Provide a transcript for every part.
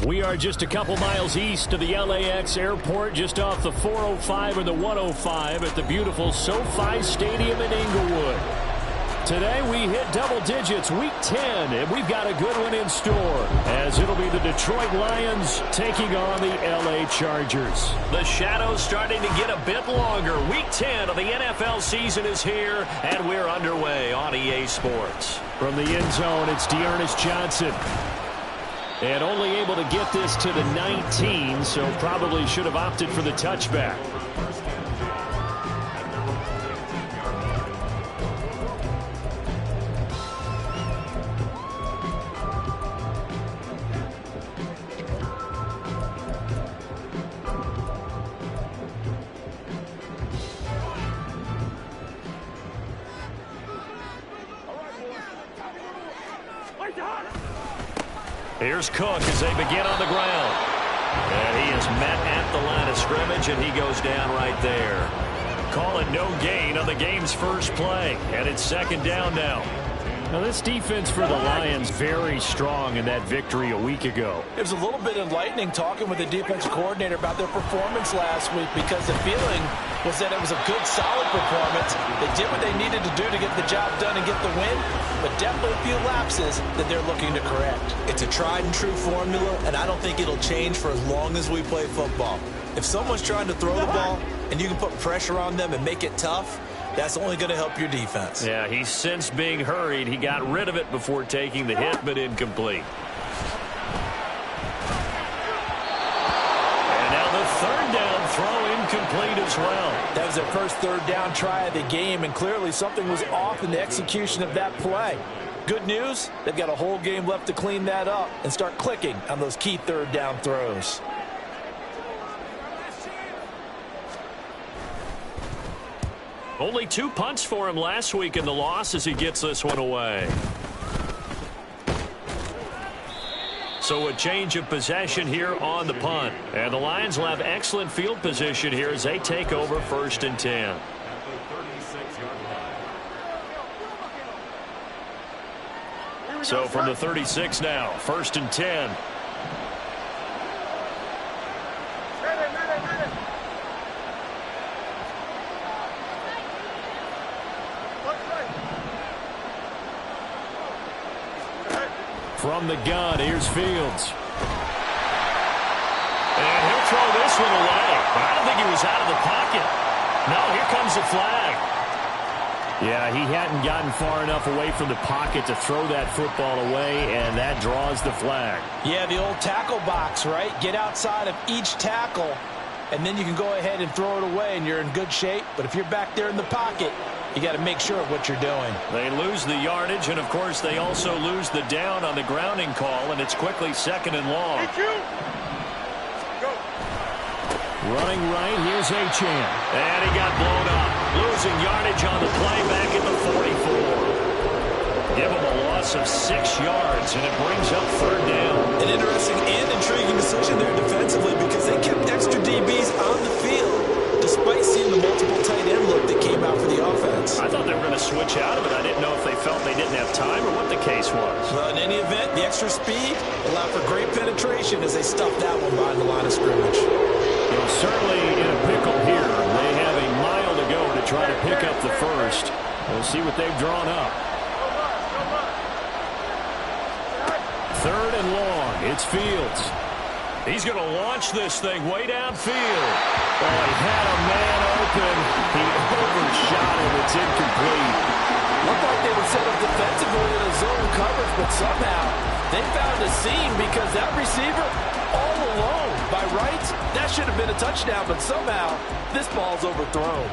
We are just a couple miles east of the LAX airport, just off the 405 or the 105 at the beautiful SoFi Stadium in Inglewood. Today we hit double digits, week 10, and we've got a good one in store, as it'll be the Detroit Lions taking on the LA Chargers. The shadow's starting to get a bit longer. Week 10 of the NFL season is here, and we're underway on EA Sports. From the end zone, it's Dearness Johnson. And only able to get this to the 19, so probably should have opted for the touchback. Here's Cook as they begin on the ground. And he is met at the line of scrimmage, and he goes down right there. Call it no gain on the game's first play. And it's second down now. Now, this defense for the Lions very strong in that victory a week ago. It was a little bit enlightening talking with the defensive coordinator about their performance last week, because the feeling was that it was a good, solid performance. They did what they needed to do to get the job done and get the win, but definitely a few lapses that they're looking to correct. It's a tried-and-true formula, and I don't think it'll change for as long as we play football. If someone's trying to throw the ball and you can put pressure on them and make it tough, that's only going to help your defense. Yeah, he's since being hurried. He got rid of it before taking the hit, but incomplete. And now the third down throw incomplete as well. That was their first third down try of the game, and clearly something was off in the execution of that play. Good news, they've got a whole game left to clean that up and start clicking on those key third down throws. Only 2 punts for him last week in the loss as he gets this one away. So a change of possession here on the punt. And the Lions will have excellent field position here as they take over 1st and 10. So from the 36 now, 1st and 10. From the gun, here's Fields. And he'll throw this one away. But I don't think he was out of the pocket. No, here comes the flag. Yeah, he hadn't gotten far enough away from the pocket to throw that football away, and that draws the flag. Yeah, the old tackle box, right? Get outside of each tackle, and then you can go ahead and throw it away, and you're in good shape. But if you're back there in the pocket, you got to make sure of what you're doing. They lose the yardage, and, of course, they also lose the down on the grounding call, and it's quickly 2nd and long. Running right, here's Achane. And he got blown up. Losing yardage on the play back at the 44. Give him a loss of 6 yards, and it brings up 3rd down. An interesting and intriguing decision there defensively, because they kept extra DBs on the field despite seeing the multiple tight end look that came out for the offense. I thought they were going to switch out of it. I didn't know if they felt they didn't have time or what the case was. Well, in any event, the extra speed allowed for great penetration as they stuffed that one behind the line of scrimmage. Well, certainly in a pickle here. They have a mile to go to try to pick up the first. We'll see what they've drawn up. 3rd and long. It's Fields. He's going to launch this thing way downfield. Oh, he had a man open. He overshot him. It's incomplete. Looked like they were set up defensively in a zone coverage, but somehow they found a seam because that receiver all alone. By rights, that should have been a touchdown, but somehow this ball's overthrown.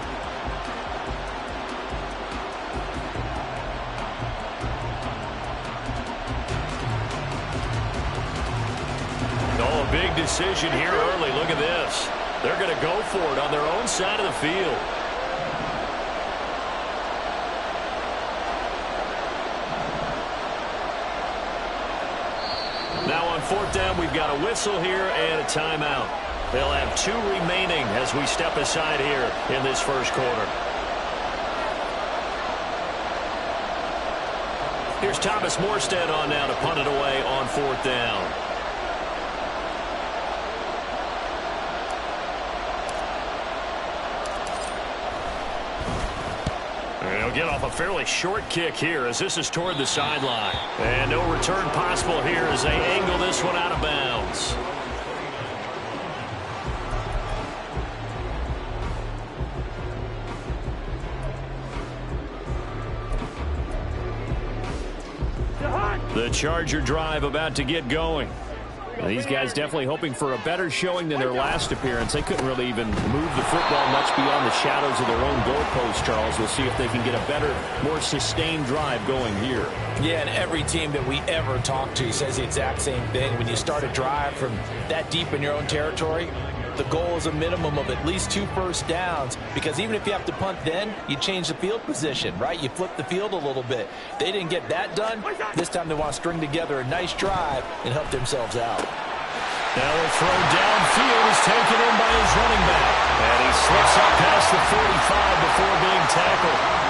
big decision here early. Look at this. They're going to go for it on their own side of the field. Now on fourth down, we've got a whistle here and a timeout. They'll have 2 remaining as we step aside here in this first quarter. Here's Thomas Morstead on now to punt it away on fourth down. And he'll get off a fairly short kick here as this is toward the sideline. And no return possible here as they angle this one out of bounds. The Charger drive about to get going. These guys definitely hoping for a better showing than their last appearance. They couldn't really even move the football much beyond the shadows of their own goalpost, Charles. We'll see if they can get a better, more sustained drive going here. Yeah, and every team that we ever talk to says the exact same thing. When you start a drive from that deep in your own territory, the goal is a minimum of at least 2 first downs, because even if you have to punt then, you change the field position, right? You flip the field a little bit. They didn't get that done. This time they want to string together a nice drive and help themselves out. Now the throw downfield is taken in by his running back. And he slips up past the 45 before being tackled.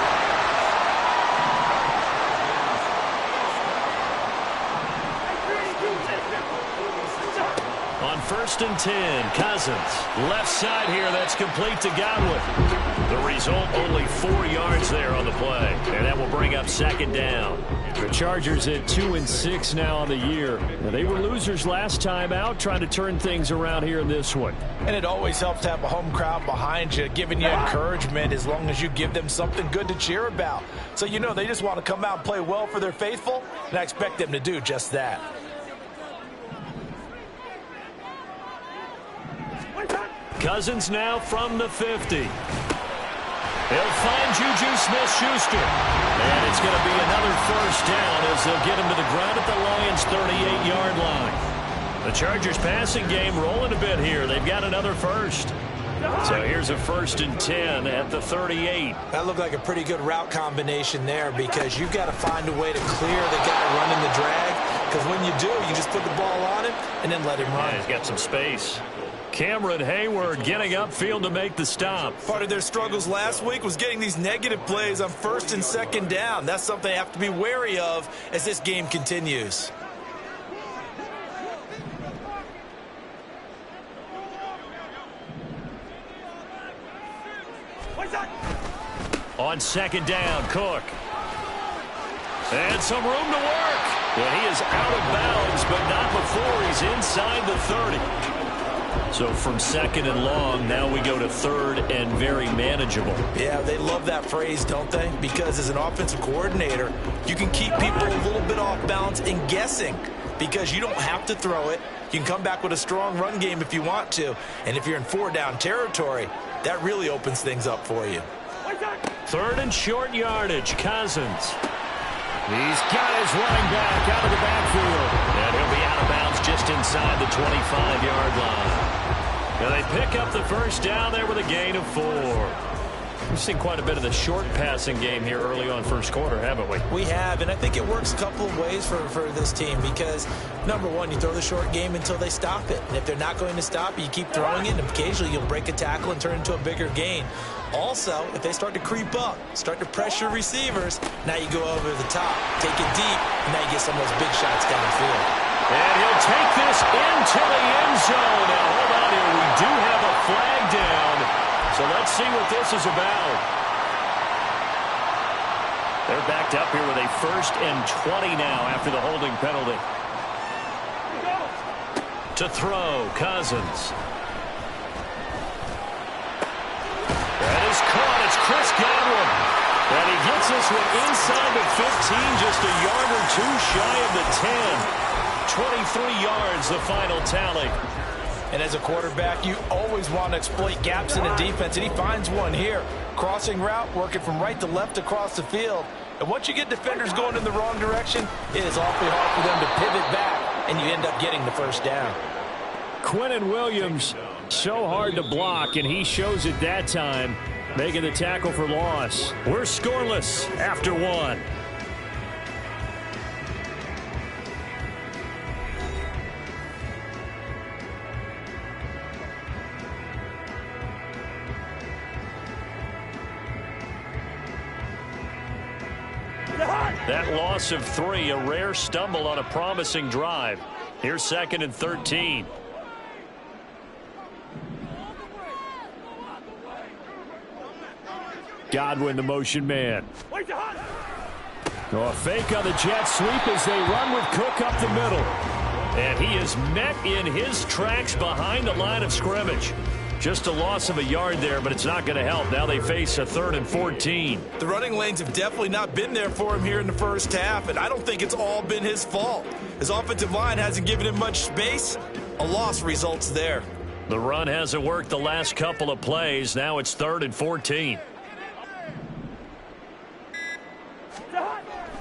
On 1st and 10, Cousins. Left side here, that's complete to Godwin. The result, only 4 yards there on the play. And that will bring up 2nd down. The Chargers at 2-6 now on the year. Now, they were losers last time out, trying to turn things around here in this one. And it always helps to have a home crowd behind you, giving you encouragement as long as you give them something good to cheer about. So you know they just want to come out and play well for their faithful, and I expect them to do just that. Cousins now from the 50. He'll find Juju Smith-Schuster. And it's going to be another first down as they'll get him to the ground at the Lions' 38-yard line. The Chargers passing game rolling a bit here. They've got another first. So here's a 1st and 10 at the 38. That looked like a pretty good route combination there, because you've got to find a way to clear the guy running the drag. Because when you do, you just put the ball on him and then let him run. Yeah, he's got some space. Cameron Hayward getting upfield to make the stop. Part of their struggles last week was getting these negative plays on 1st and 2nd down. That's something they have to be wary of as this game continues. On 2nd down, Cook. And some room to work. And he is out of bounds, but not before he's inside the 30. So from 2nd and long, now we go to 3rd and very manageable. Yeah, they love that phrase, don't they? Because as an offensive coordinator, you can keep people a little bit off balance and guessing, because you don't have to throw it. You can come back with a strong run game if you want to. And if you're in 4-down territory, that really opens things up for you. 3rd and short yardage, Cousins. He's got his running back out of the backfield. And he'll be out of bounds just inside the 25-yard line. And they pick up the first down there with a gain of 4. We've seen quite a bit of the short passing game here early on first quarter, haven't we? We have, and I think it works a couple of ways for this team, because, number one, you throw the short game until they stop it. And if they're not going to stop it, you keep throwing it, and occasionally you'll break a tackle and turn it into a bigger gain. Also, if they start to creep up, start to pressure receivers, now you go over the top, take it deep, and now you get some of those big shots downfield. And he'll take this into the end zone. Now, hold on here. We do have a flag down. So let's see what this is about. They're backed up here with a 1st and 20 now after the holding penalty. To throw, Cousins. That is caught. It's Chris Godwin. And he gets this one inside the 15, just a yard or 2 shy of the 10. 23 yards, the final tally. And as a quarterback, you always want to exploit gaps in the defense, and he finds one here. Crossing route, working from right to left across the field. And once you get defenders going in the wrong direction, it is awfully hard for them to pivot back, and you end up getting the first down. Quinnen Williams, so hard to block, and he shows it that time, making the tackle for loss. We're scoreless after one. That loss of 3, a rare stumble on a promising drive. Here's 2nd and 13. Godwin, the motion man. A fake on the jet sweep as they run with Cook up the middle. And he is met in his tracks behind the line of scrimmage. Just a loss of a yard there, but it's not going to help. Now they face a 3rd and 14. The running lanes have definitely not been there for him here in the first half, and I don't think it's all been his fault. His offensive line hasn't given him much space. A loss results there. The run hasn't worked the last couple of plays. Now it's 3rd and 14.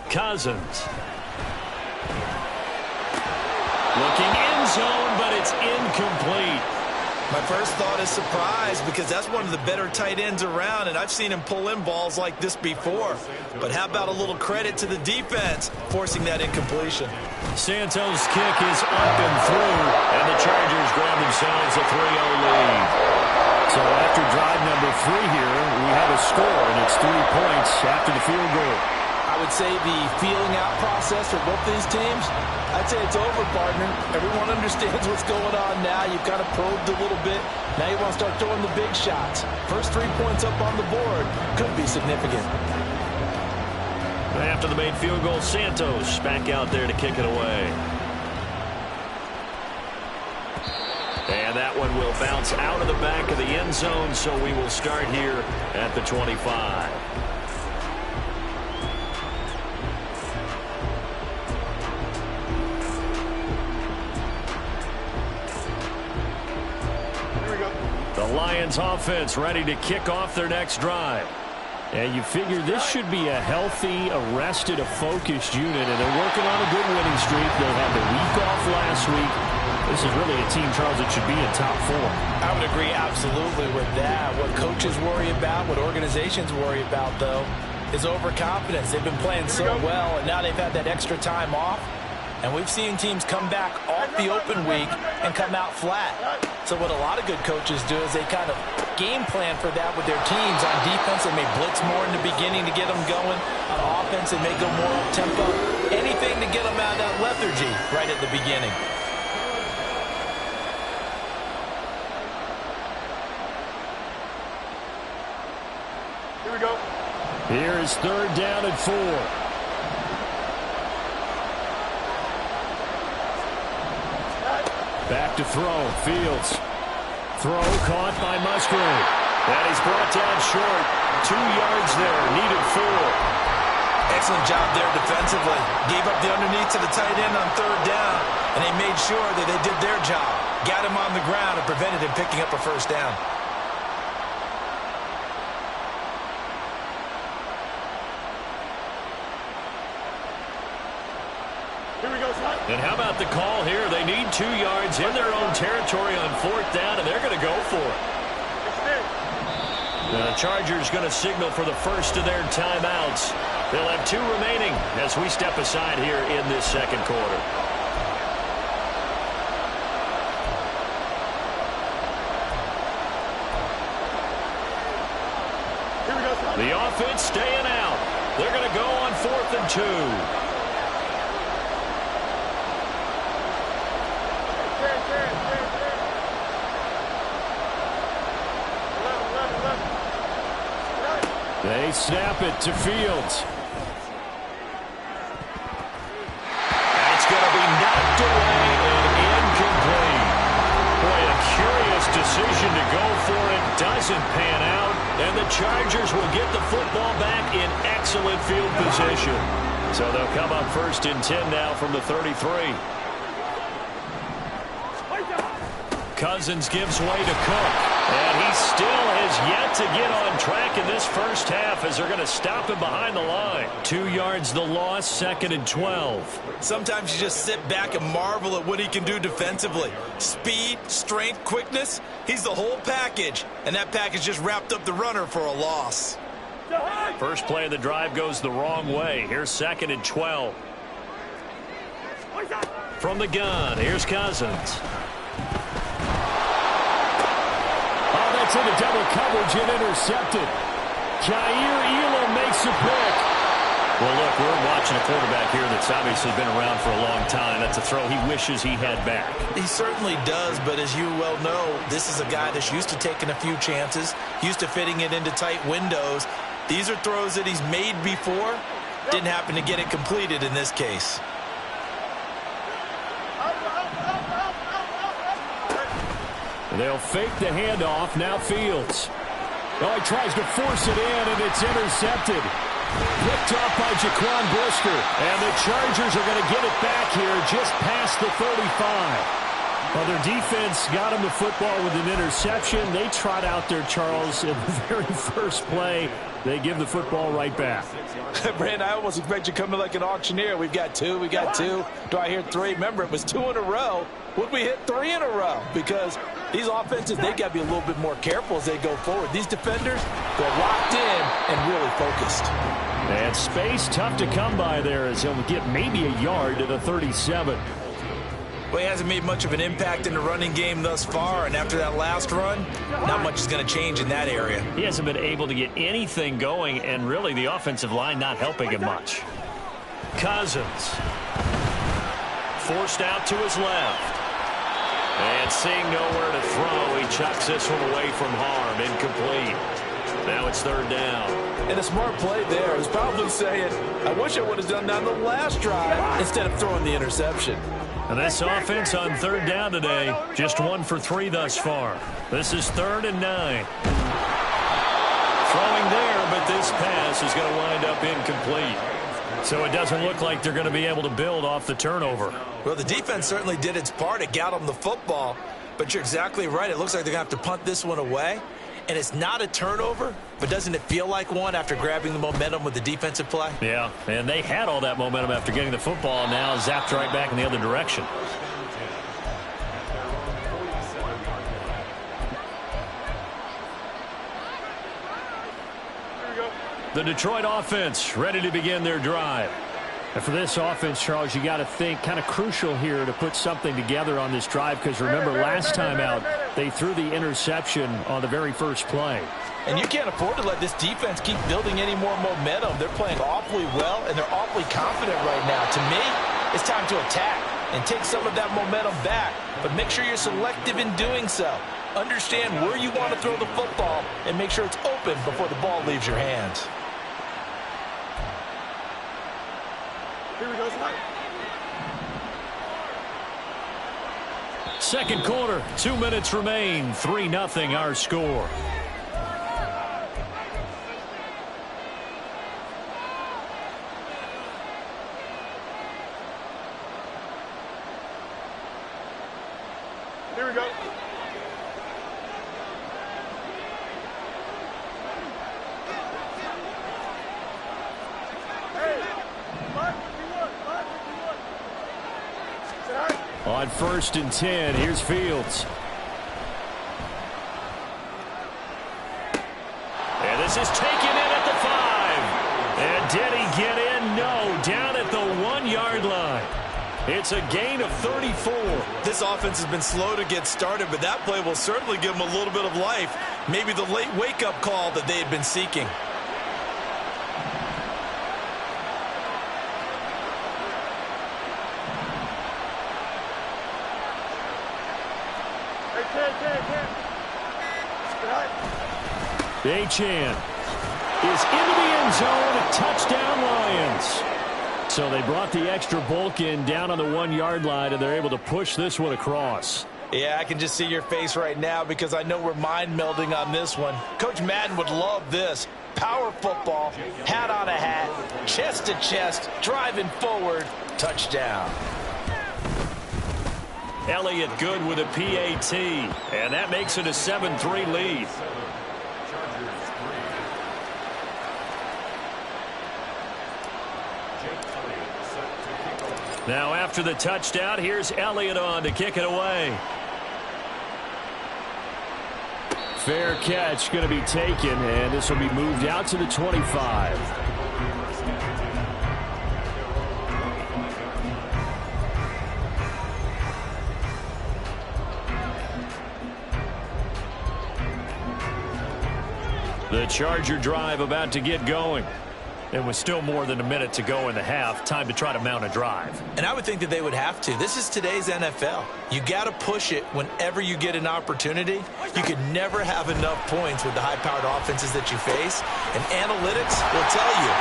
Cousins. Looking end zone, but it's incomplete. My first thought is surprise because that's one of the better tight ends around, and I've seen him pull in balls like this before. But how about a little credit to the defense forcing that incompletion? Santos' kick is up and through, and the Chargers grab themselves a 3-0 lead. So after drive number 3 here, we have a score, and it's 3 points after the field goal. I would say the feeling out process for both these teams, I'd say it's over, partner. Everyone understands what's going on now. You've kind of probed a little bit. Now you want to start throwing the big shots. First 3 points up on the board could be significant. After the made field goal, Santos back out there to kick it away. And that one will bounce out of the back of the end zone, so we will start here at the 25. The Lions offense ready to kick off their next drive. And you figure this should be a healthy, arrested, a focused unit, and they're working on a good winning streak. They had the week off last week. This is really a team, Charles, that should be in top 4. I would agree absolutely with that. What coaches worry about, what organizations worry about, though, is overconfidence. They've been playing so well, and now they've had that extra time off. And we've seen teams come back off the open week and come out flat. So what a lot of good coaches do is they kind of game plan for that with their teams. On defense, they may blitz more in the beginning to get them going. On offense, they may go more up-tempo. Anything to get them out of that lethargy right at the beginning. Here we go. Here is 3rd down and 4. Back to throw. Fields. Throw caught by Musgrave. And he's brought down short. 2 yards there. Needed 4. Excellent job there defensively. Gave up the underneath to the tight end on 3rd down, and they made sure that they did their job. Got him on the ground and prevented him picking up a 1st down. And how about the call here? They need 2 yards in their own territory on 4th down, and they're going to go for it. The Chargers going to signal for the first of their timeouts. They'll have 2 remaining as we step aside here in this 2nd quarter. The offense staying out. They're going to go on 4th and 2. They snap it to Fields. That's going to be knocked away and incomplete. Boy, a curious decision to go for it. Doesn't pan out. And the Chargers will get the football back in excellent field position. So they'll come up 1st and 10 now from the 33. Cousins gives way to Cook. And he still has yet to get on track in this first half as they're going to stop him behind the line. 2 yards the loss, 2nd and 12. Sometimes you just sit back and marvel at what he can do defensively. Speed, strength, quickness, he's the whole package. And that package just wrapped up the runner for a loss. First play of the drive goes the wrong way. Here's 2nd and 12. From the gun, here's Cousins. Oh, that's into double coverage and intercepted. Jair Elam makes a pick. Well, look, we're watching a quarterback here that's obviously been around for a long time. That's a throw he wishes he had back. He certainly does, but as you well know, this is a guy that's used to taking a few chances, used to fitting it into tight windows. These are throws that he's made before. Didn't happen to get it completed in this case. They'll fake the handoff. Now Fields. Oh, he tries to force it in, and it's intercepted. Picked off by Jaquan Brisker. And the Chargers are going to get it back here just past the 35. Well, their defense got him the football with an interception. They trot out there, Charles, in the very first play. They give the football right back. Brandon, I almost expect you to come in like an auctioneer. We've got 2, we got 2. Do I hear 3? Remember, it was 2 in a row. Would we hit 3 in a row? Because these offenses, they got to be a little bit more careful as they go forward. These defenders, they're locked in and really focused. And space tough to come by there as he'll get maybe a yard to the 37. Well, he hasn't made much of an impact in the running game thus far, and after that last run, not much is going to change in that area. He hasn't been able to get anything going, and really the offensive line not helping him much. Cousins. Forced out to his left. And seeing nowhere to throw, he chucks this one away from harm. Incomplete. Now it's 3rd down. And a smart play there. He's probably saying, I wish I would have done that on the last drive instead of throwing the interception. And this offense on 3rd down today, just 1 for 3 thus far. This is 3rd and 9. Throwing there, but this pass is going to wind up incomplete. So it doesn't look like they're going to be able to build off the turnover. Well, the defense certainly did its part. It got them the football. But you're exactly right. It looks like they're going to have to punt this one away. And it's not a turnover, but doesn't it feel like one after grabbing the momentum with the defensive play? Yeah, and they had all that momentum after getting the football, and now zapped right back in the other direction. The Detroit offense ready to begin their drive. And for this offense, Charles, you got to think kind of crucial here to put something together on this drive, because remember last time out they threw the interception on the very first play. And you can't afford to let this defense keep building any more momentum. They're playing awfully well, and they're awfully confident right now. To me, it's time to attack and take some of that momentum back, but make sure you're selective in doing so. Understand where you want to throw the football and make sure it's open before the ball leaves your hands. Here we go, Second quarter, 2 minutes remain, 3-0 our score. Here we go. On 1st and 10, here's Fields. And this is taken in at the 5. And did he get in? No, down at the 1-yard line. It's a gain of 34. This offense has been slow to get started, but that play will certainly give them a little bit of life. Maybe the late wake-up call that they had been seeking. Achane is into the end zone. Touchdown, Lions. So they brought the extra bulk in down on the 1-yard line, and they're able to push this one across. Yeah, I can just see your face right now because I know we're mind melding on this one. Coach Madden would love this. Power football, hat on a hat, chest to chest, driving forward, touchdown. Elliott good with a PAT, and that makes it a 7-3 lead. Now after the touchdown, here's Elliott on to kick it away. Fair catch going to be taken, and this will be moved out to the 25. The Charger drive about to get going. It was still more than a minute to go in the half. Time to try to mount a drive. And I would think that they would have to. This is today's NFL. You got to push it whenever you get an opportunity. You could never have enough points with the high-powered offenses that you face. And analytics will tell you,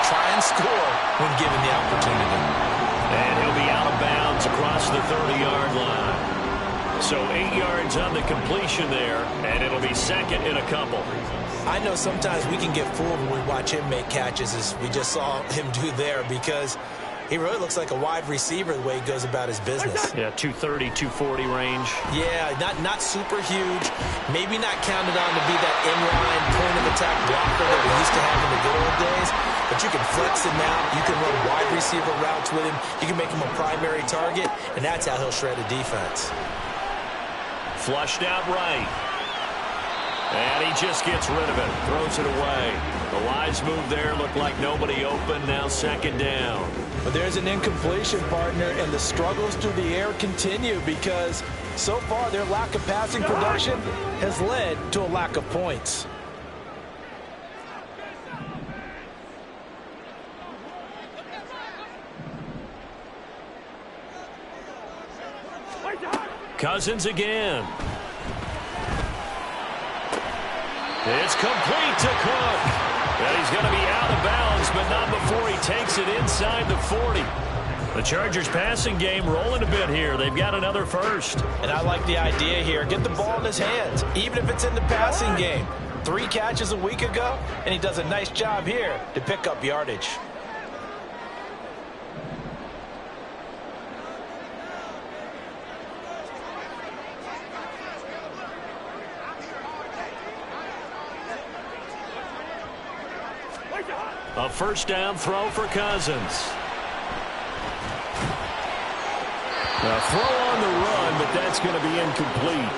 try and score when given the opportunity. And he'll be out of bounds across the 30-yard line. So 8 yards on the completion there, and it'll be second in a couple. I know sometimes we can get fooled when we watch him make catches, as we just saw him do there, because he really looks like a wide receiver the way he goes about his business. Yeah, 230, 240 range. Yeah, not super huge. Maybe not counted on to be that inline point-of-attack blocker that we used to have in the good old days, but you can flex him out. You can run wide receiver routes with him. You can make him a primary target, and that's how he'll shred a defense. Flushed out right. And he just gets rid of it. Throws it away. The wise move there. Looked like nobody open. Now second down. But there's an incompletion, partner, and the struggles through the air continue because so far their lack of passing production has led to a lack of points. Cousins again. It's complete to Cook. And he's going to be out of bounds, but not before he takes it inside the 40. The Chargers passing game rolling a bit here. They've got another first. And I like the idea here. Get the ball in his hands, even if it's in the passing game. 3 catches a week ago, and he does a nice job here to pick up yardage. A first down throw for Cousins. A throw on the run, but that's going to be incomplete.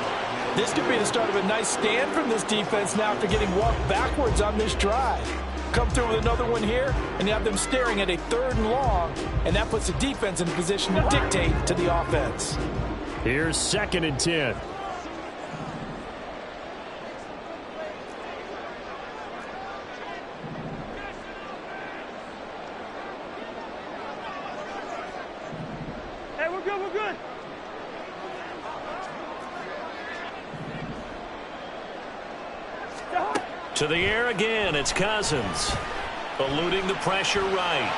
This could be the start of a nice stand from this defense now after getting walked backwards on this drive. Come through with another one here, and you have them staring at a 3rd and long, and that puts the defense in a position to dictate to the offense. Here's 2nd and 10. To the air again, it's Cousins. Eluding the pressure right.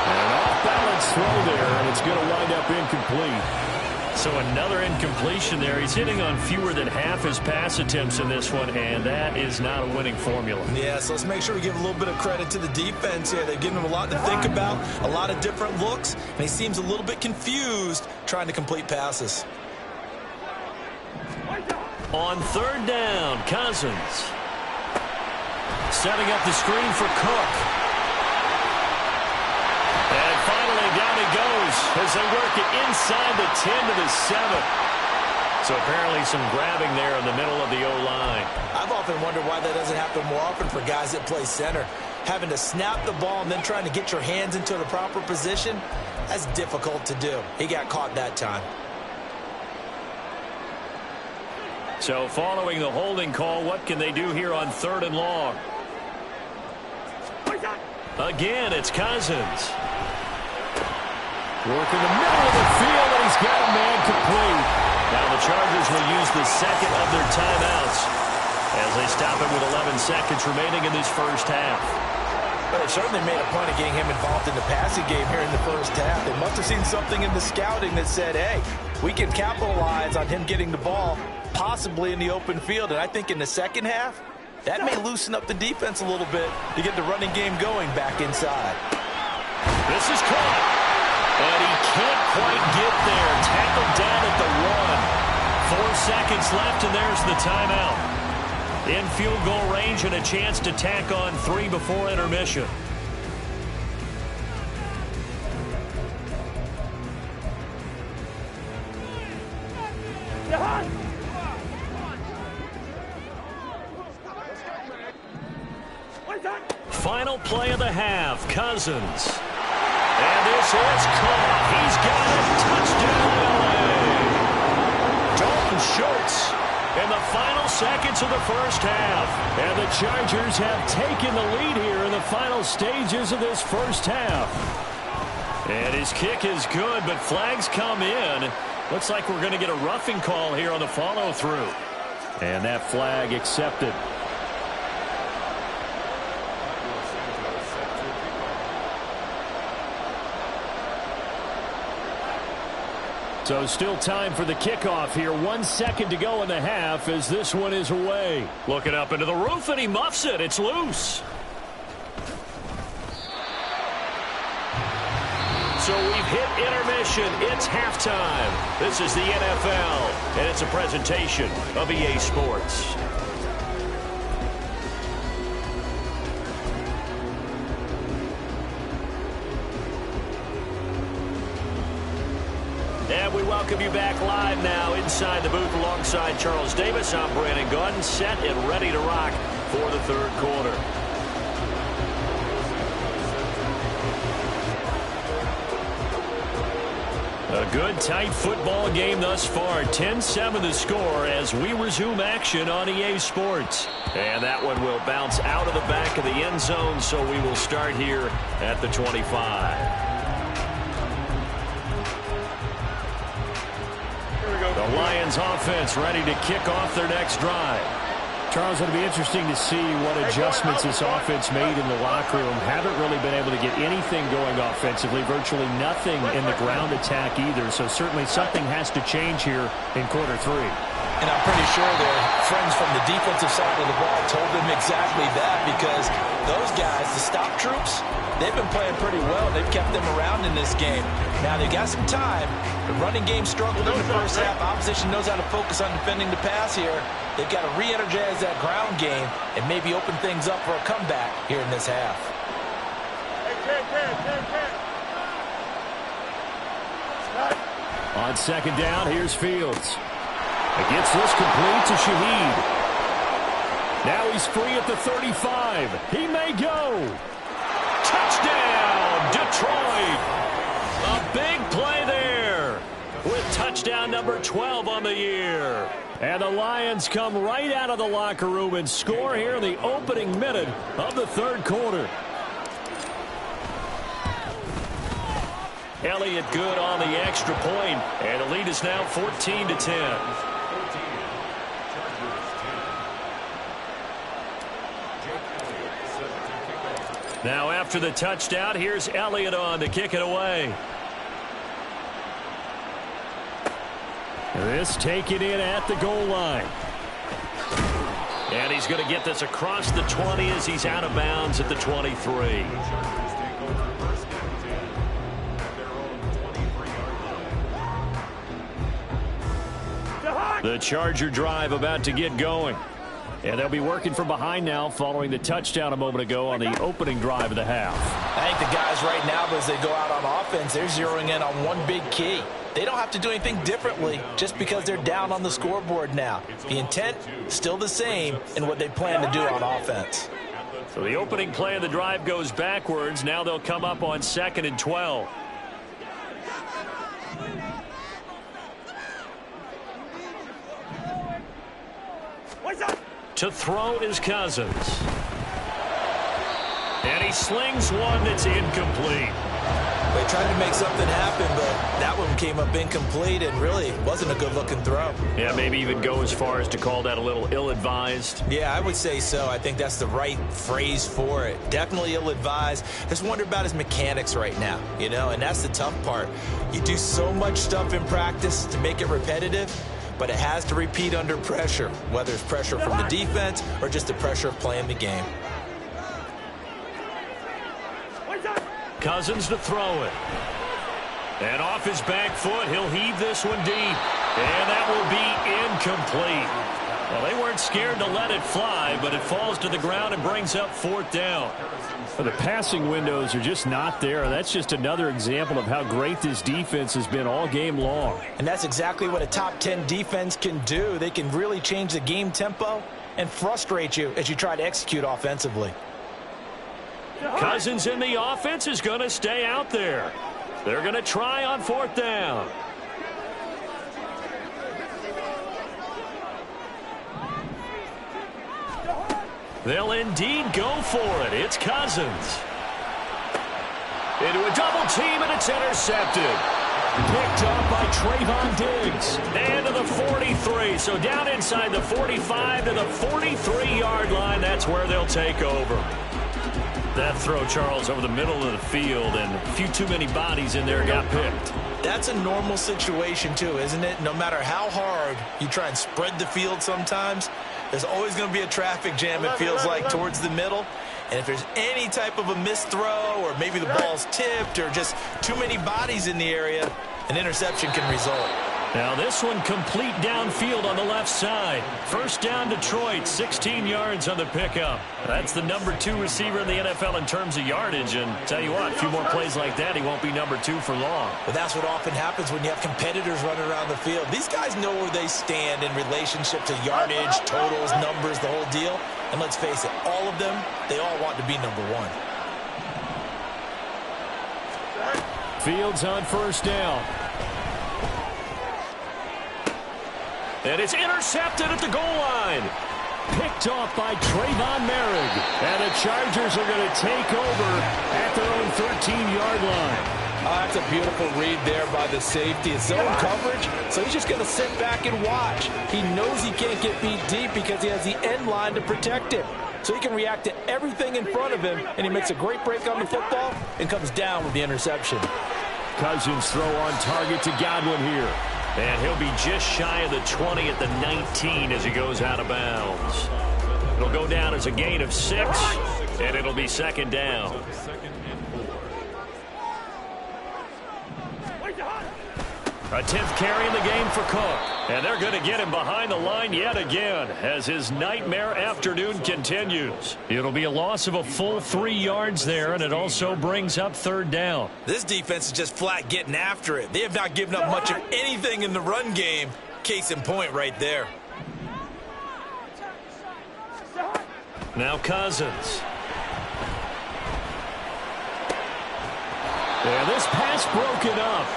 And an off-balance throw there, and it's going to wind up incomplete. So another incompletion there. He's hitting on fewer than half his pass attempts in this one, and that is not a winning formula. Yeah, so let's make sure we give a little bit of credit to the defense here. They've given him a lot to think about, a lot of different looks, and he seems a little bit confused trying to complete passes. On 3rd down, Cousins. Setting up the screen for Cook. And finally down he goes as they work it inside the 10 to the 7. So apparently some grabbing there in the middle of the O-line. I've often wondered why that doesn't happen more often for guys that play center. Having to snap the ball and then trying to get your hands into the proper position, that's difficult to do. He got caught that time. So following the holding call, what can they do here on 3rd and long? Again, it's Cousins. Working the middle of the field, and he's got a man complete. Now the Chargers will use the 2nd of their timeouts as they stop it with 11 seconds remaining in this first half. Well, they certainly made a point of getting him involved in the passing game here in the first half. They must have seen something in the scouting that said, hey, we can capitalize on him getting the ball possibly in the open field. And I think in the second half, that may loosen up the defense a little bit to get the running game going back inside. This is caught. And he can't quite get there. Tackled down at the 1. 4 seconds left, and there's the timeout. In field goal range and a chance to tack on 3 before intermission. Final play of the half, Cousins. And this is caught. He's got it. Touchdown, LA. Dalton Schultz in the final seconds of the first half. And the Chargers have taken the lead here in the final stages of this first half. And his kick is good, but flags come in. Looks like we're going to get a roughing call here on the follow-through. And that flag accepted. So still time for the kickoff here. 1 second to go in the half as this one is away. Looking up into the roof, and he muffs it. It's loose. So we've hit intermission. It's halftime. This is the NFL, and it's a presentation of EA Sports. And we welcome you back live now inside the booth alongside Charles Davis. I'm Brandon Gaudin, set and ready to rock for the third quarter. A good, tight football game thus far. 10-7 the score as we resume action on EA Sports. And that one will bounce out of the back of the end zone, so we will start here at the 25. The Lions offense ready to kick off their next drive. Charles, it'll be interesting to see what adjustments this offense made in the locker room. Haven't really been able to get anything going offensively, virtually nothing in the ground attack either. So certainly something has to change here in quarter 3. And I'm pretty sure their friends from the defensive side of the ball told them exactly that, because those guys, the stop troops, they've been playing pretty well. They've kept them around in this game. Now they've got some time. The running game struggled in the first half. Opposition knows how to focus on defending the pass here. They've got to re-energize that ground game and maybe open things up for a comeback here in this half. On second down, here's Fields. He gets this complete to Shaheed. Now he's free at the 35. He may go. Touchdown, Detroit. A big play there with touchdown number 12 on the year. And the Lions come right out of the locker room and score here in the opening minute of the third quarter. Elliott good on the extra point, and the lead is now 14-10. Now after the touchdown, here's Elliott on to kick it away. This taken in at the goal line. And he's going to get this across the 20 as he's out of bounds at the 23. The Charger drive about to get going. And they'll be working from behind now following the touchdown a moment ago on the opening drive of the half. I think the guys right now, as they go out on offense, they're zeroing in on one big key. They don't have to do anything differently just because they're down on the scoreboard now. The intent, still the same in what they plan to do on offense. So the opening play of the drive goes backwards. Now they'll come up on 2nd and 12. To throw is Cousins. And he slings one that's incomplete. They tried to make something happen, but that one came up incomplete and really wasn't a good-looking throw. Yeah, maybe even go as far as to call that a little ill-advised. Yeah, I would say so. I think that's the right phrase for it. Definitely ill-advised. I just wonder about his mechanics right now, you know, and that's the tough part. You do so much stuff in practice to make it repetitive, but it has to repeat under pressure, whether it's pressure from the defense or just the pressure of playing the game. Cousins to throw it. And off his back foot, he'll heave this one deep. And that will be incomplete. Well, they weren't scared to let it fly, but it falls to the ground and brings up 4th down. But the passing windows are just not there. That's just another example of how great this defense has been all game long. And that's exactly what a top 10 defense can do. They can really change the game tempo and frustrate you as you try to execute offensively. Cousins in the offense is going to stay out there. They're going to try on 4th down. They'll indeed go for it. It's Cousins. Into a double team, and it's intercepted. Picked up by Trayvon Diggs. And to the 43. So down inside the 45 to the 43-yard line. That's where they'll take over. That throw, Charles, over the middle of the field, and a few too many bodies in there got picked. That's a normal situation, too, isn't it? No matter how hard you try and spread the field sometimes, there's always going to be a traffic jam, it feels like, towards the middle. And if there's any type of a missed throw or maybe the ball's tipped or just too many bodies in the area, an interception can result. Now this one complete downfield on the left side. 1st down Detroit, 16 yards on the pickup. That's the number 2 receiver in the NFL in terms of yardage. And tell you what, a few more plays like that, he won't be number 2 for long. But that's what often happens when you have competitors running around the field. These guys know where they stand in relationship to yardage, totals, numbers, the whole deal. And let's face it, all of them, they all want to be number 1. Fields on 1st down. And it's intercepted at the goal line. Picked off by Trayvon Merrick. And the Chargers are going to take over at their own 13-yard line. That's a beautiful read there by the safety. It's zone coverage, so he's just going to sit back and watch. He knows he can't get beat deep because he has the end line to protect him. So he can react to everything in front of him, and he makes a great break on the football and comes down with the interception. Cousins throw on target to Godwin here. And he'll be just shy of the 20 at the 19 as he goes out of bounds. It'll go down as a gain of 6, and it'll be 2nd down. A 10th carry in the game for Cook. And they're going to get him behind the line yet again as his nightmare afternoon continues. It'll be a loss of a full 3 yards there, and it also brings up 3rd down. This defense is just flat getting after it. They have not given up much of anything in the run game. Case in point right there. Now Cousins. And this pass broken up.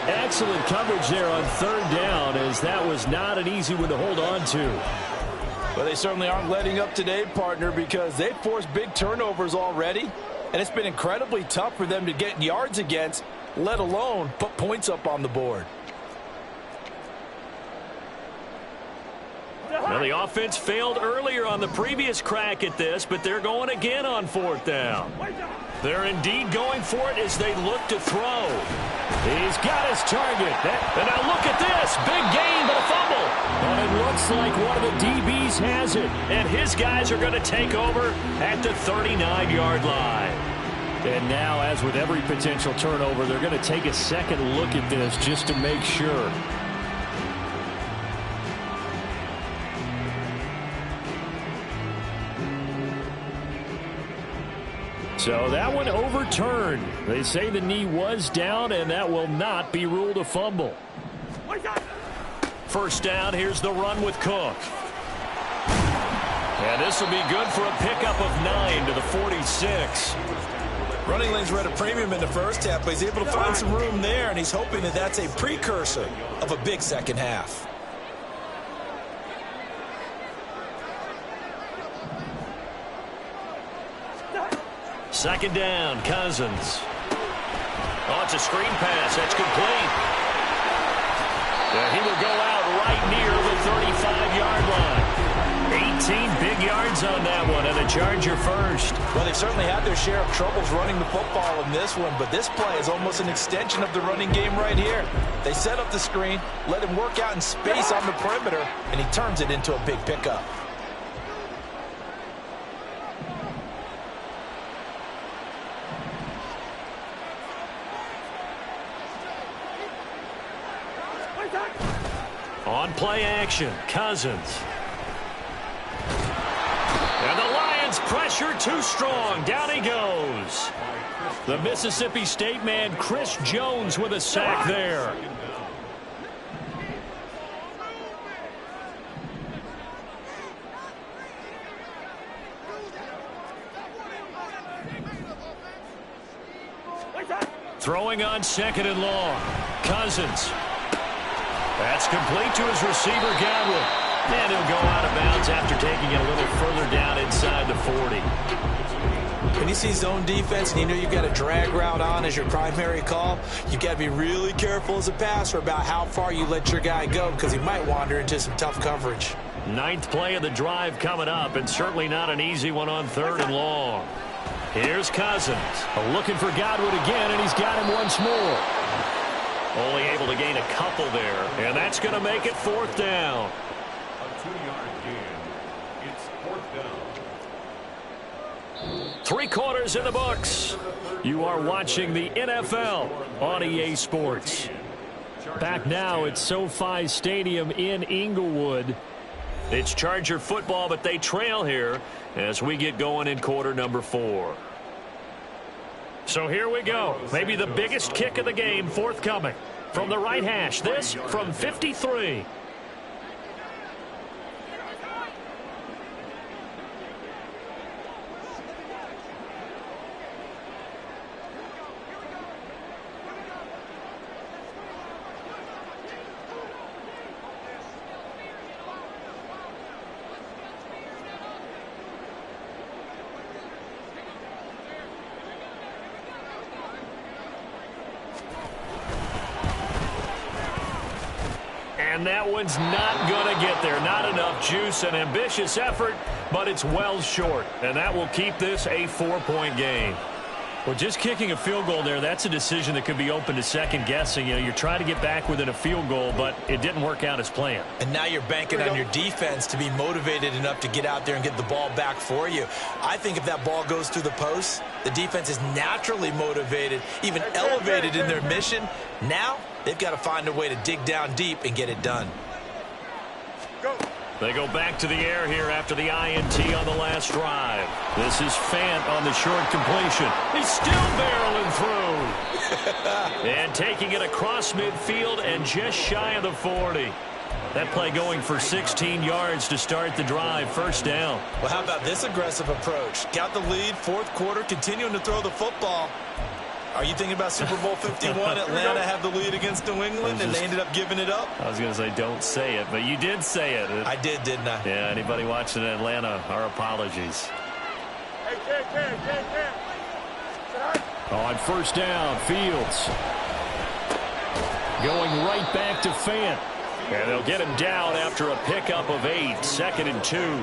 Excellent coverage there on 3rd down, as that was not an easy one to hold on to. Well, they certainly aren't letting up today, partner, because they've forced big turnovers already, and it's been incredibly tough for them to get yards against, let alone put points up on the board. Well, the offense failed earlier on the previous crack at this, but they're going again on 4th down. They're indeed going for it as they look to throw. He's got his target. And now look at this. Big gain, but a fumble. And it looks like one of the DBs has it. And his guys are going to take over at the 39-yard line. And now, as with every potential turnover, they're going to take a second look at this just to make sure. So that one overturned. They say the knee was down, and that will not be ruled a fumble. 1st down, here's the run with Cook. And this will be good for a pickup of 9 to the 46. Running lanes were at a premium in the first half, but he's able to find some room there, and he's hoping that that's a precursor of a big second half. 2nd down, Cousins. Oh, it's a screen pass. That's complete. He will go out right near the 35-yard line. 18 big yards on that one, and a Charger first. Well, they've certainly had their share of troubles running the football in this one, but this play is almost an extension of the running game right here. They set up the screen, let him work out in space on the perimeter, and he turns it into a big pickup. On play action, Cousins. Pressure too strong. Down he goes. The Mississippi State man, Chris Jones, with a sack there. Throwing on 2nd and long. Cousins. That's complete to his receiver, Godwin. And he'll go out of bounds after taking it a little further down inside the 40. When you see zone defense and you know you've got a drag route on as your primary call, you've got to be really careful as a passer about how far you let your guy go because he might wander into some tough coverage. 9th play of the drive coming up, and certainly not an easy one on 3rd and long. Here's Cousins. Looking for Godwin again, and he's got him once more. Only able to gain a couple there, and that's going to make it 4th down. A 2-yard gain. It's 4th down. 3 quarters in the books. You are watching the NFL on EA Sports. Back now at SoFi Stadium in Inglewood. It's Charger football, but they trail here as we get going in quarter number 4. So here we go. Maybe the biggest kick of the game forthcoming. From the right hash, this from 53. And that one's not going to get there. Not enough juice. An ambitious effort, but it's well short. And that will keep this a 4-point game. Well, just kicking a field goal there, that's a decision that could be open to second guessing. You know, you're trying to get back within a field goal, but it didn't work out as planned. And now you're banking on your defense to be motivated enough to get out there and get the ball back for you. I think if that ball goes through the post, the defense is naturally motivated, even elevated in their mission. Now they've got to find a way to dig down deep and get it done. Go. They go back to the air here after the INT on the last drive. This is Fant on the short completion. He's still barreling through. And taking it across midfield and just shy of the 40. That play going for 16 yards to start the drive. 1st down. Well, how about this aggressive approach? Got the lead, 4th quarter, continuing to throw the football. Are you thinking about Super Bowl 51? Atlanta had the lead against New England, and they ended up giving it up? I was going to say don't say it, but you did say it. I did, didn't I? Yeah, anybody watching Atlanta, our apologies. On 1st down, Fields. Going right back to Fant. And they'll get him down after a pickup of 8, 2nd and 2.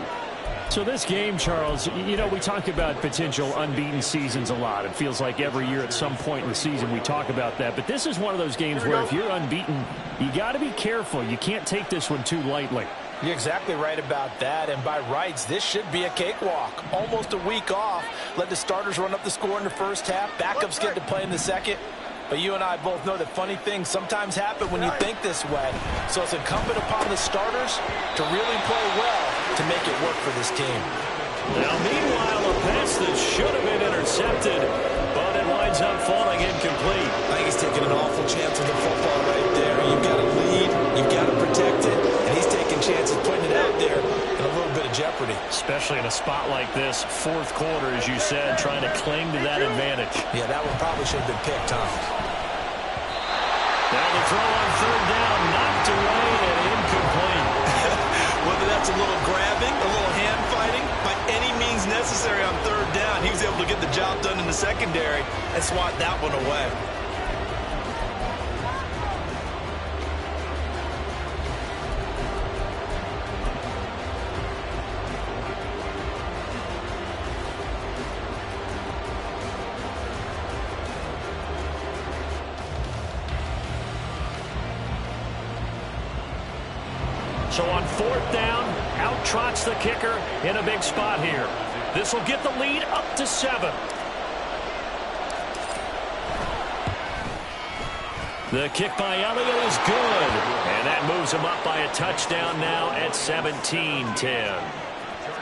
So this game, Charles, you know, we talk about potential unbeaten seasons a lot. It feels like every year at some point in the season we talk about that. But this is one of those games where if you're unbeaten, you got to be careful. You can't take this one too lightly. You're exactly right about that. And by rights, this should be a cakewalk. Almost a week off. Let the starters run up the score in the first half. Backups get to play in the second. But you and I both know that funny things sometimes happen when you think this way. So it's incumbent upon the starters to really play well to make it work for this team. Now, meanwhile, a pass that should have been intercepted, but it winds up falling incomplete. I think he's taking an awful chance with the football right there. You've got to lead, you've got to protect it, and he's taking chances putting it out there in a little bit of jeopardy. Especially in a spot like this, 4th quarter, as you said, trying to cling to that advantage. Yeah, that one probably should have been picked, huh? Now the throw on 3rd down, knocked away and incomplete. Whether that's a little grabbing, a little hand fighting, by any means necessary on 3rd down, he was able to get the job done in the secondary and swat that one away. So on 4th down, out trots the kicker in a big spot here. This will get the lead up to 7. The kick by Elliott is good. And that moves him up by a touchdown now at 17-10.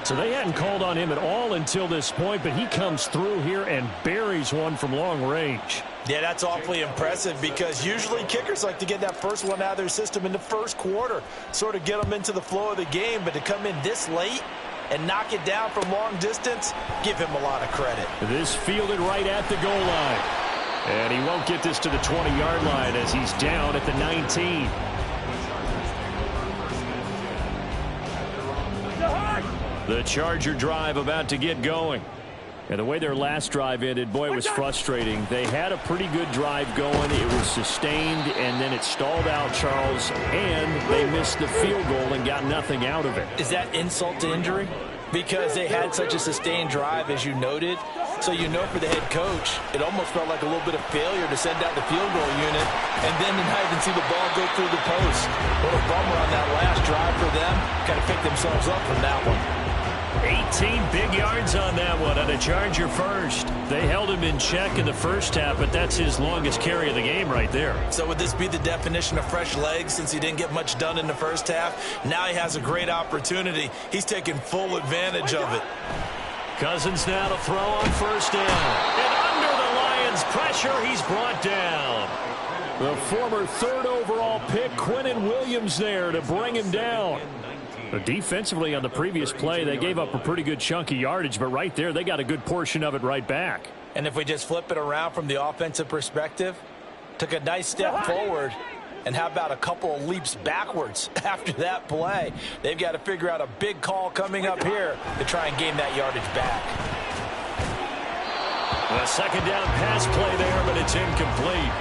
So they hadn't called on him at all until this point, but he comes through here and buries one from long range. Yeah, that's awfully impressive because usually kickers like to get that first one out of their system in the first quarter, sort of get them into the flow of the game, but to come in this late and knock it down from long distance, give him a lot of credit. This fielded right at the goal line. And he won't get this to the 20-yard line as he's down at the 19. The Charger drive about to get going. And the way their last drive ended, boy, it was frustrating. They had a pretty good drive going. It was sustained, and then it stalled out, Charles, and they missed the field goal and got nothing out of it. Is that insult to injury? Because they had such a sustained drive, as you noted. So you know for the head coach, it almost felt like a little bit of failure to send out the field goal unit and then to not even see the ball go through the post. What a bummer on that last drive for them. Kind of picked themselves up from that one. 18 big yards on that one on a Charger first. They held him in check in the first half, but that's his longest carry of the game right there. So would this be the definition of fresh legs since he didn't get much done in the first half? Now he has a great opportunity. He's taking full advantage of it. Cousins now to throw on first down. And under the Lions' pressure, he's brought down. The former third overall pick, Quinnen Williams, there to bring him down. But defensively on the previous play, they gave up a pretty good chunk of yardage, but right there, they got a good portion of it right back. And if we just flip it around from the offensive perspective, took a nice step forward, and how about a couple of leaps backwards after that play? They've got to figure out a big call coming up here to try and gain that yardage back. A second down pass play there, but it's incomplete.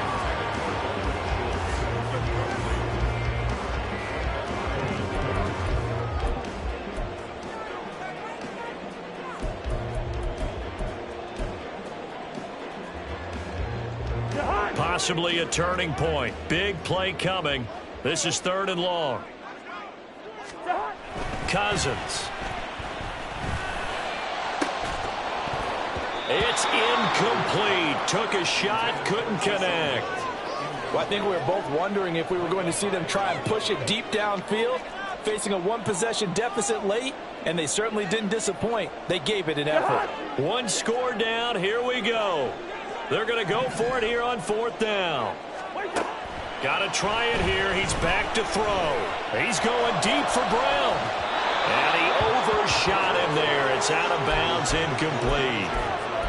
Possibly a turning point. Big play coming. This is 3rd and long. Cousins. It's incomplete. Took a shot, couldn't connect. Well, I think we were both wondering if we were going to see them try and push it deep downfield, facing a one-possession deficit late, and they certainly didn't disappoint. They gave it an effort. One score down. Here we go. They're going to go for it here on 4th down. Got to try it here. He's back to throw. He's going deep for Brown. And he overshot him there. It's out of bounds, incomplete.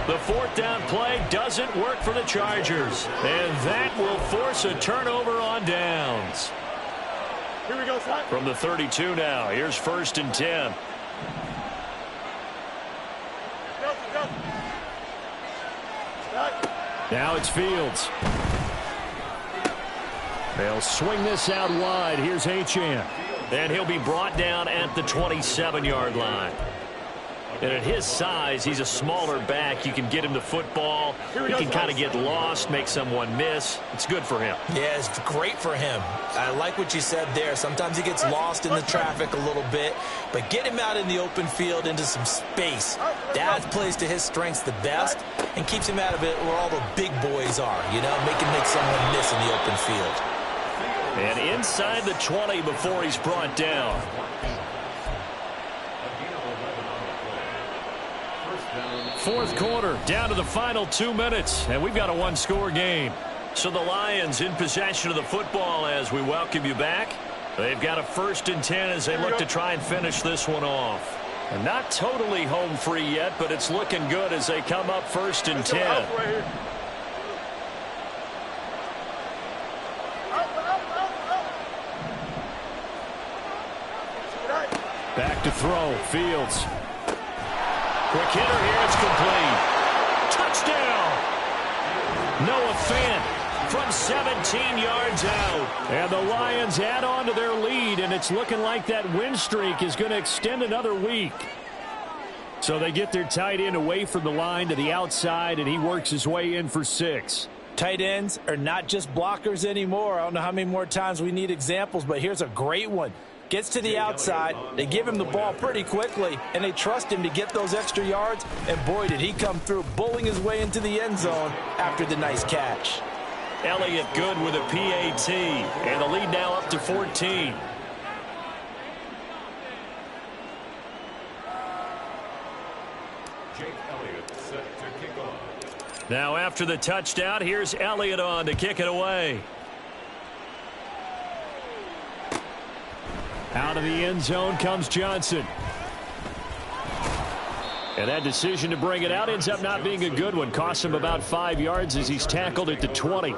The 4th down play doesn't work for the Chargers. And that will force a turnover on downs. Here we go, son. From the 32 now. Here's 1st and 10. Now it's Fields. They'll swing this out wide. Here's Achane. And he'll be brought down at the 27-yard line. And at his size, he's a smaller back. You can get him the football. He can kind of get lost, make someone miss. It's good for him. Yeah, it's great for him. I like what you said there. Sometimes he gets lost in the traffic a little bit, but get him out in the open field into some space. That plays to his strengths the best and keeps him out of it where all the big boys are, you know, make someone miss in the open field. And inside the 20 before he's brought down. Fourth quarter, down to the final 2 minutes, and we've got a one-score game. So the Lions in possession of the football as we welcome you back. They've got a 1st and 10 as they look to try and finish this one off. And not totally home free yet, but it's looking good as they come up 1st and 10. Back to throw, Fields. Quick hitter here, it's complete. Touchdown! Noah Fant from 17 yards out. And the Lions add on to their lead, and it's looking like that win streak is going to extend another week. So they get their tight end away from the line to the outside, and he works his way in for 6. Tight ends are not just blockers anymore. I don't know how many more times we need examples, but here's a great one. Gets to the outside, they give him the ball pretty quickly, and they trust him to get those extra yards, and boy, did he come through, bowling his way into the end zone after the nice catch. Elliott good with a PAT, and the lead now up to 14. Jake Elliott set to kick off. Now after the touchdown, here's Elliott on to kick it away. Out of the end zone comes Johnson. And that decision to bring it out ends up not being a good one. Costs him about 5 yards as he's tackled at the 20.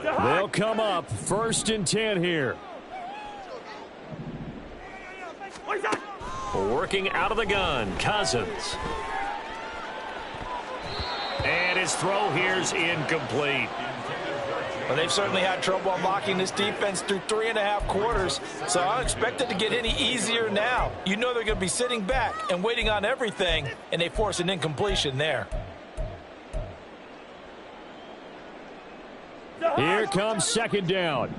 They'll come up 1st and 10 here. Working out of the gun, Cousins. And his throw here's incomplete. Well, they've certainly had trouble unlocking this defense through 3.5 quarters, so I don't expect it to get any easier now. You know they're going to be sitting back and waiting on everything, and they force an incompletion there. Here comes 2nd down.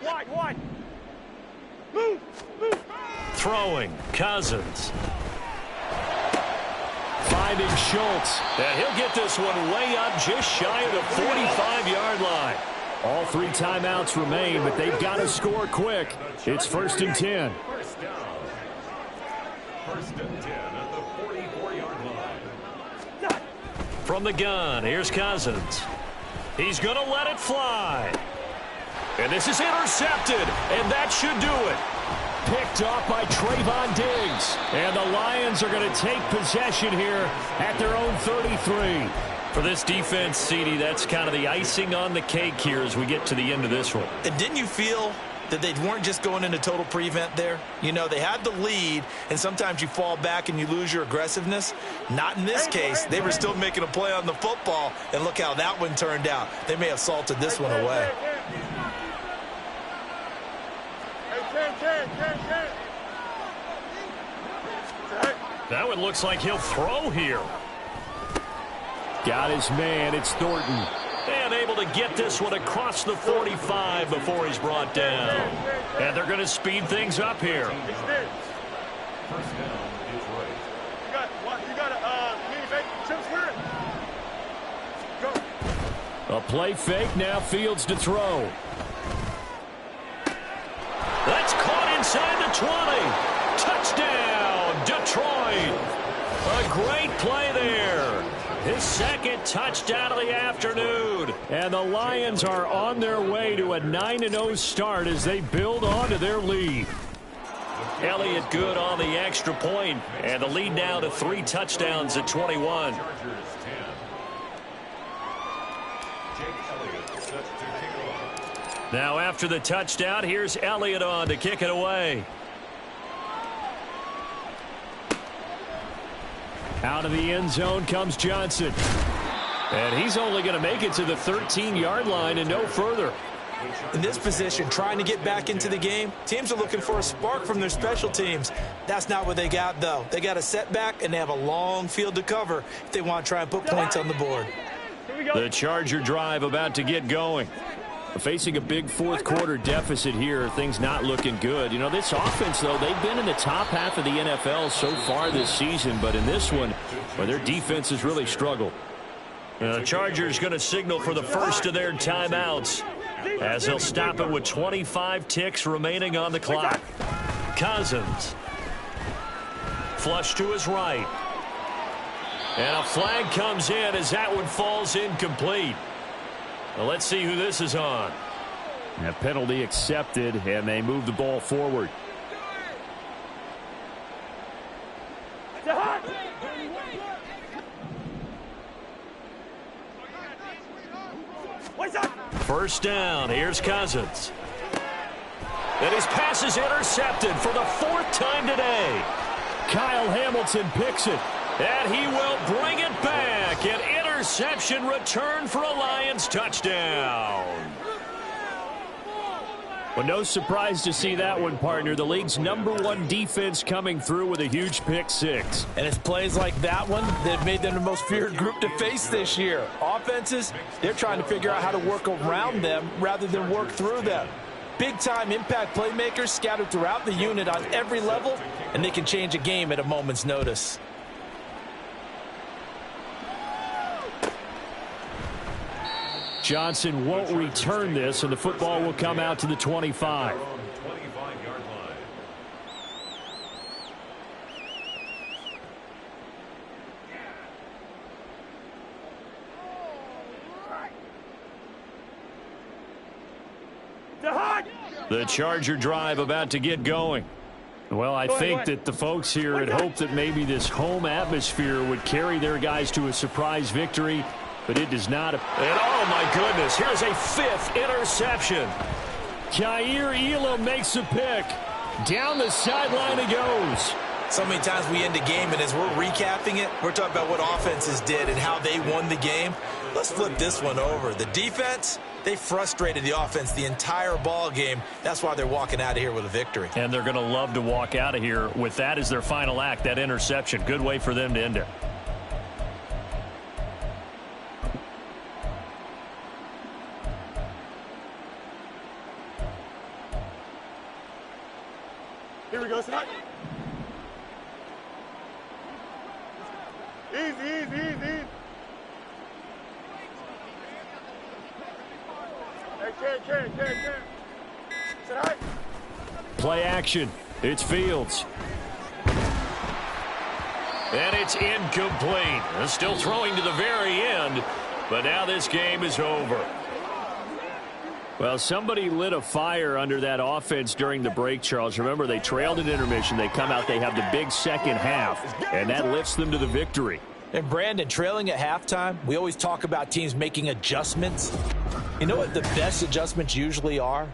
Wide. Move. Throwing, Cousins. Finding Schultz. And he'll get this one way up just shy of the 45-yard line. All 3 timeouts remain, but they've got to score quick. It's 1st and 10. First down. 1st and 10 at the 44-yard line. From the gun, here's Cousins. He's going to let it fly. And this is intercepted, and that should do it. Picked off by Trayvon Diggs. And the Lions are going to take possession here at their own 33. For this defense, CD, that's kind of the icing on the cake here as we get to the end of this one. And didn't you feel that they weren't just going into total prevent there? You know, they had the lead, and sometimes you fall back and you lose your aggressiveness. Not in this case. They were still making a play on the football, and look how that one turned out. They may have salted this one away. That one looks like he'll throw here. Got his man. It's Thornton. And able to get this one across the 45 before he's brought down. And they're going to speed things up here. First down is right. You got a A play fake. Now Fields to throw. That's caught inside the 20. Touchdown, Detroit. A great play there. His 2nd touchdown of the afternoon. And the Lions are on their way to a 9-0 start as they build on to their lead. Elliott good on the extra point, and the lead now to 3 touchdowns at 21. Chargers 10. Jake Elliott set to kick off. Now after the touchdown, here's Elliott on to kick it away. Out of the end zone comes Johnson. And he's only going to make it to the 13-yard line and no further. In this position, trying to get back into the game, teams are looking for a spark from their special teams. That's not what they got, though. They got a setback, and they have a long field to cover if they want to try and put points on the board. The Charger drive about to get going. Facing a big 4th quarter deficit here, things not looking good. You know, this offense, though, they've been in the top half of the NFL so far this season, but in this one, well, their defense has really struggled. The Chargers going to signal for the first of their timeouts as they'll stop it with 25 ticks remaining on the clock. Cousins. Flush to his right. And a flag comes in as that one falls incomplete. Well, let's see who this is on. A penalty accepted, and they move the ball forward. First down, here's Cousins. And his pass is intercepted for the 4th time today. Kyle Hamilton picks it, and he will bring it back. An interception return for a Lions touchdown. Well, no surprise to see that one, partner. The league's #1 defense coming through with a huge pick 6. And it's plays like that one that have made them the most feared group to face this year. Offenses, they're trying to figure out how to work around them rather than work through them. Big-time impact playmakers scattered throughout the unit on every level, and they can change a game at a moment's notice. Johnson won't return this, and the football will come out to the 25. The Charger drive about to get going. Well, I think that the folks here had hoped that maybe this home atmosphere would carry their guys to a surprise victory, but it does not. And oh my goodness, here's a 5th interception. Kaiir Elam makes a pick. Down the sideline it goes. So many times we end a game, and as we're recapping it, we're talking about what offenses did and how they won the game. Let's flip this one over. The defense, they frustrated the offense the entire ball game. That's why they're walking out of here with a victory. And they're going to love to walk out of here with that as their final act, that interception. Good way for them to end it. Here we go, son. Easy. Hey, Ken. Sit high. Play action. It's Fields. And it's incomplete. They're still throwing to the very end, but now this game is over. Well, somebody lit a fire under that offense during the break, Charles. Remember, they trailed at intermission. They come out, they have the big second half, and that lifts them to the victory. And, Brandon, trailing at halftime, we always talk about teams making adjustments. You know what the best adjustments usually are?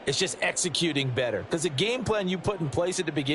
It's just executing better. Because the game plan you put in place at the beginning